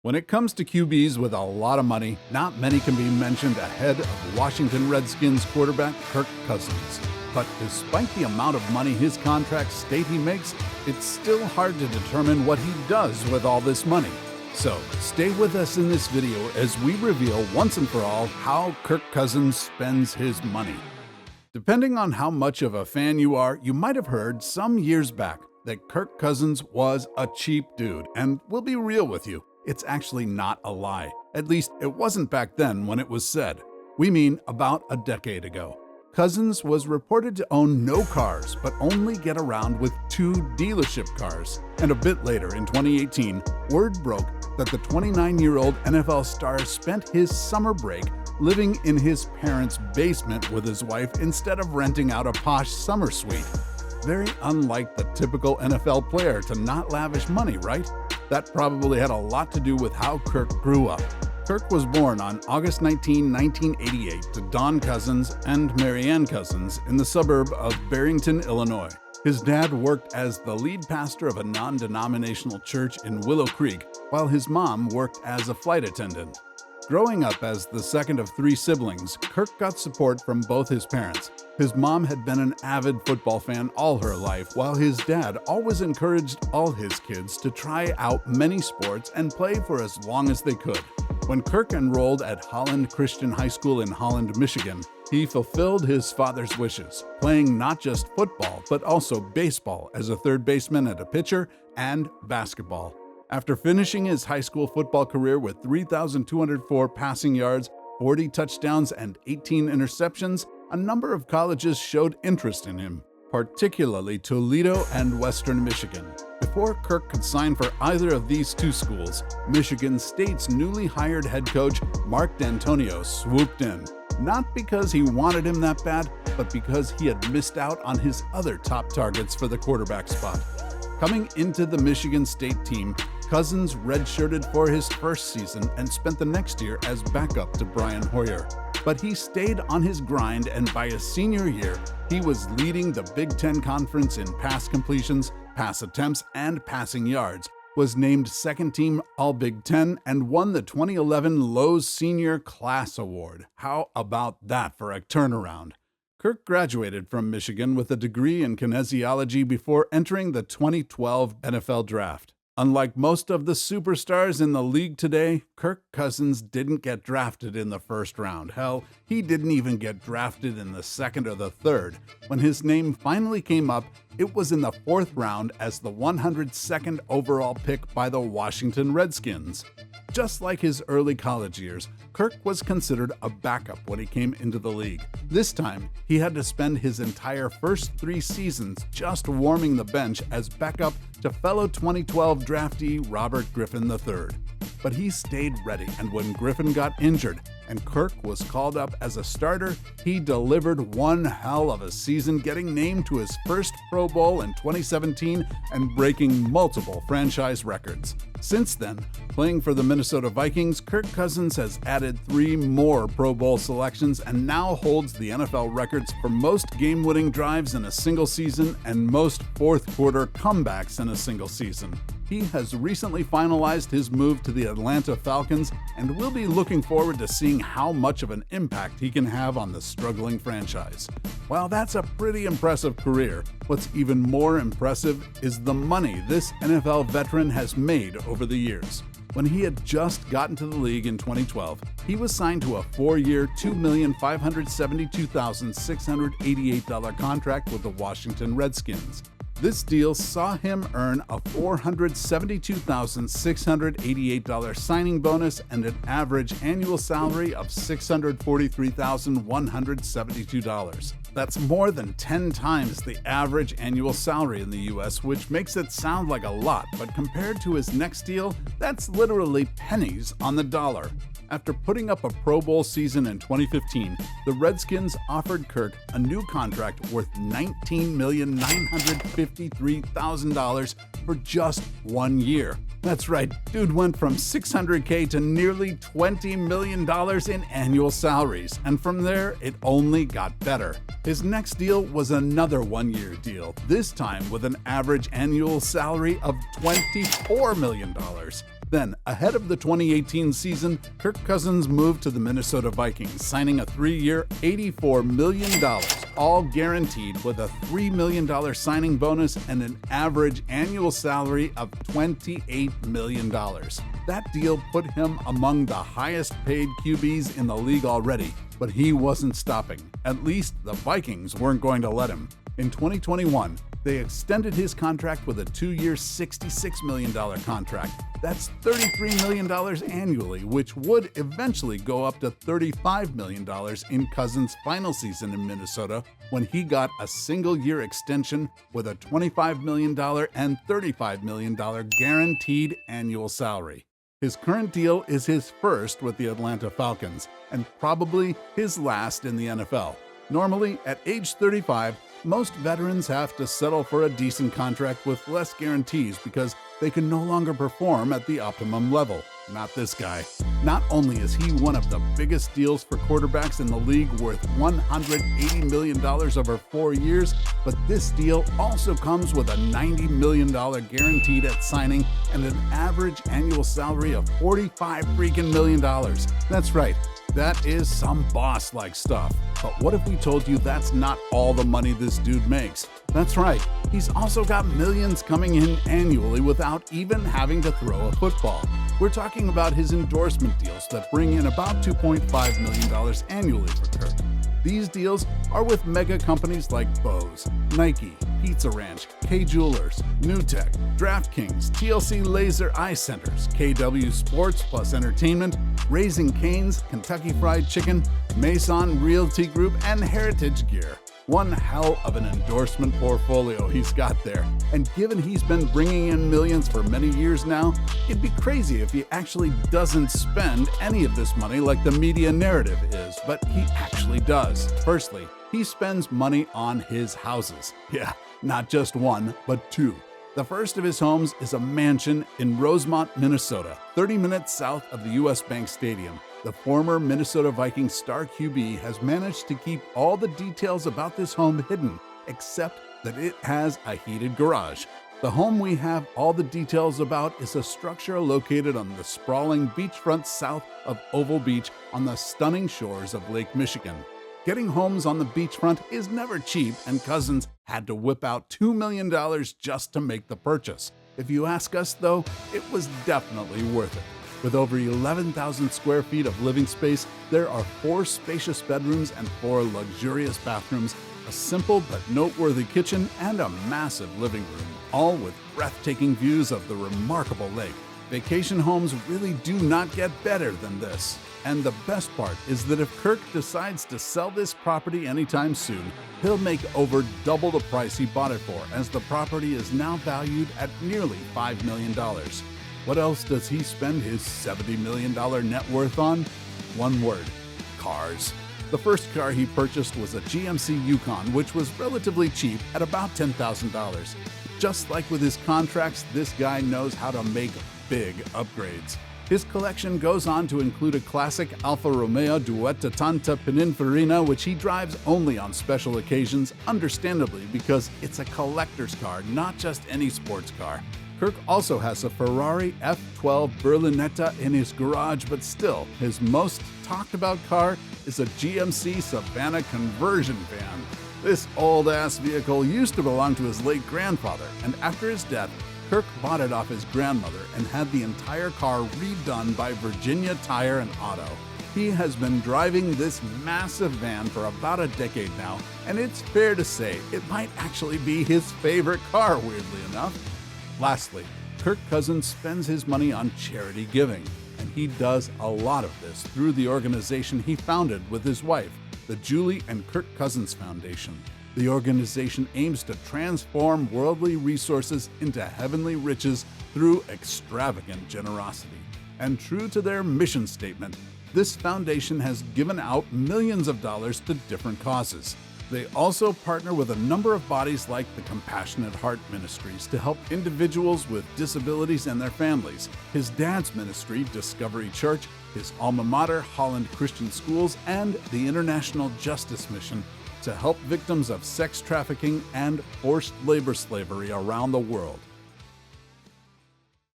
When it comes to QBs with a lot of money, not many can be mentioned ahead of Washington Redskins quarterback Kirk Cousins. But despite the amount of money his contracts state he makes, it's still hard to determine what he does with all this money. So stay with us in this video as we reveal once and for all how Kirk Cousins spends his money. Depending on how much of a fan you are, you might have heard some years back that Kirk Cousins was a cheap dude, and we'll be real with you. It's actually not a lie. At least it wasn't back then when it was said. We mean about a decade ago. Cousins was reported to own no cars, but only get around with 2 dealership cars. And a bit later, in 2018, word broke that the 29-year-old NFL star spent his summer break living in his parents' basement with his wife instead of renting out a posh summer suite. Very unlike the typical NFL player to not lavish money, right? That probably had a lot to do with how Kirk grew up. Kirk was born on August 19, 1988 to Don Cousins and Marianne Cousins in the suburb of Barrington, Illinois. His dad worked as the lead pastor of a non-denominational church in Willow Creek, while his mom worked as a flight attendant. Growing up as the second of 3 siblings, Kirk got support from both his parents. His mom had been an avid football fan all her life, while his dad always encouraged all his kids to try out many sports and play for as long as they could. When Kirk enrolled at Holland Christian High School in Holland, Michigan, he fulfilled his father's wishes, playing not just football, but also baseball as a third baseman and a pitcher, and basketball. After finishing his high school football career with 3,204 passing yards, 40 touchdowns, and 18 interceptions, a number of colleges showed interest in him, particularly Toledo and Western Michigan. Before Kirk could sign for either of these 2 schools, Michigan State's newly hired head coach, Mark D'Antonio, swooped in. Not because he wanted him that bad, but because he had missed out on his other top targets for the quarterback spot. Coming into the Michigan State team, Cousins redshirted for his first season and spent the next year as backup to Brian Hoyer. But he stayed on his grind, and by his senior year, he was leading the Big Ten Conference in pass completions, pass attempts, and passing yards, was named second team All-Big Ten, and won the 2011 Lowe's Senior Class Award. How about that for a turnaround? Kirk graduated from Michigan with a degree in kinesiology before entering the 2012 NFL Draft. Unlike most of the superstars in the league today, Kirk Cousins didn't get drafted in the first round. Hell, he didn't even get drafted in the second or the third. When his name finally came up, it was in the 4th round as the 102nd overall pick by the Washington Redskins. Just like his early college years, Kirk was considered a backup when he came into the league. This time, he had to spend his entire first 3 seasons just warming the bench as backup to fellow 2012 draftee Robert Griffin III. But he stayed ready, and when Griffin got injured and Kirk was called up as a starter, he delivered one hell of a season, getting named to his first Pro Bowl in 2017 and breaking multiple franchise records. Since then, playing for the Minnesota Vikings, Kirk Cousins has added 3 more Pro Bowl selections and now holds the NFL records for most game-winning drives in a single season and most fourth-quarter comebacks in a single season. He has recently finalized his move to the Atlanta Falcons, and we'll be looking forward to seeing how much of an impact he can have on the struggling franchise. While that's a pretty impressive career, what's even more impressive is the money this NFL veteran has made over the years. When he had just gotten to the league in 2012, he was signed to a 4-year, $2,572,688 contract with the Washington Redskins. This deal saw him earn a $472,688 signing bonus and an average annual salary of $643,172. That's more than 10 times the average annual salary in the US, which makes it sound like a lot, but compared to his next deal, that's literally pennies on the dollar. After putting up a Pro Bowl season in 2015, the Redskins offered Kirk a new contract worth $19,953,000 for just 1 year. That's right, dude went from $600K to nearly $20 million in annual salaries, and from there, it only got better. His next deal was another 1-year deal, this time with an average annual salary of $24 million. Then, ahead of the 2018 season, Kirk Cousins moved to the Minnesota Vikings, signing a 3-year, $84 million, all guaranteed with a $3 million signing bonus and an average annual salary of $28 million. That deal put him among the highest paid QBs in the league already, but he wasn't stopping. At least the Vikings weren't going to let him. In 2021, they extended his contract with a 2-year, $66 million contract. That's $33 million annually, which would eventually go up to $35 million in Cousins' final season in Minnesota when he got a single-year extension with a $25 million and $35 million guaranteed annual salary. His current deal is his first with the Atlanta Falcons, and probably his last in the NFL. Normally, at age 35, most veterans have to settle for a decent contract with less guarantees because they can no longer perform at the optimum level. Not this guy. Not only is he one of the biggest deals for quarterbacks in the league, worth $180 million over 4 years, but this deal also comes with a $90 million guaranteed at signing and an average annual salary of $45 million. That's right. That is some boss-like stuff. But what if we told you that's not all the money this dude makes? That's right, he's also got millions coming in annually without even having to throw a football. We're talking about his endorsement deals that bring in about $2.5 million annually for Kirk. These deals are with mega companies like Bose, Nike, Pizza Ranch, K Jewelers, NewTek, DraftKings, TLC Laser Eye Centers, KW Sports Plus Entertainment, Raising Cane's, Kentucky Fried Chicken, Mason Realty Group, and Heritage Gear. One hell of an endorsement portfolio he's got there. And given he's been bringing in millions for many years now, it'd be crazy if he actually doesn't spend any of this money like the media narrative is, but he actually does. Firstly, he spends money on his houses. Yeah, not just one, but two. The first of his homes is a mansion in Rosemont, Minnesota, 30 minutes south of the US Bank Stadium. The former Minnesota Vikings star QB has managed to keep all the details about this home hidden, except that it has a heated garage. The home we have all the details about is a structure located on the sprawling beachfront south of Oval Beach on the stunning shores of Lake Michigan. Getting homes on the beachfront is never cheap, and Cousins had to whip out $2 million just to make the purchase. If you ask us, though, it was definitely worth it. With over 11,000 square feet of living space, there are 4 spacious bedrooms and 4 luxurious bathrooms, a simple but noteworthy kitchen, and a massive living room, all with breathtaking views of the remarkable lake. Vacation homes really do not get better than this. And the best part is that if Kirk decides to sell this property anytime soon, he'll make over double the price he bought it for, as the property is now valued at nearly $5 million. What else does he spend his $70 million net worth on? One word: cars. The first car he purchased was a GMC Yukon, which was relatively cheap at about $10,000. Just like with his contracts, this guy knows how to make big upgrades. His collection goes on to include a classic Alfa Romeo Duettanta Pininfarina, which he drives only on special occasions, understandably because it's a collector's car, not just any sports car. Kirk also has a Ferrari F12 Berlinetta in his garage, but still, his most talked about car is a GMC Savannah conversion van. This old-ass vehicle used to belong to his late grandfather, and after his death, Kirk bought it off his grandmother and had the entire car redone by Virginia Tire and Auto. He has been driving this massive van for about a decade now, and it's fair to say it might actually be his favorite car, weirdly enough. Lastly, Kirk Cousins spends his money on charity giving, and he does a lot of this through the organization he founded with his wife, the Julie and Kirk Cousins Foundation. The organization aims to transform worldly resources into heavenly riches through extravagant generosity. And true to their mission statement, this foundation has given out millions of dollars to different causes. They also partner with a number of bodies like the Compassionate Heart Ministries to help individuals with disabilities and their families, his dad's ministry, Discovery Church, his alma mater, Holland Christian Schools, and the International Justice Mission to help victims of sex trafficking and forced labor slavery around the world.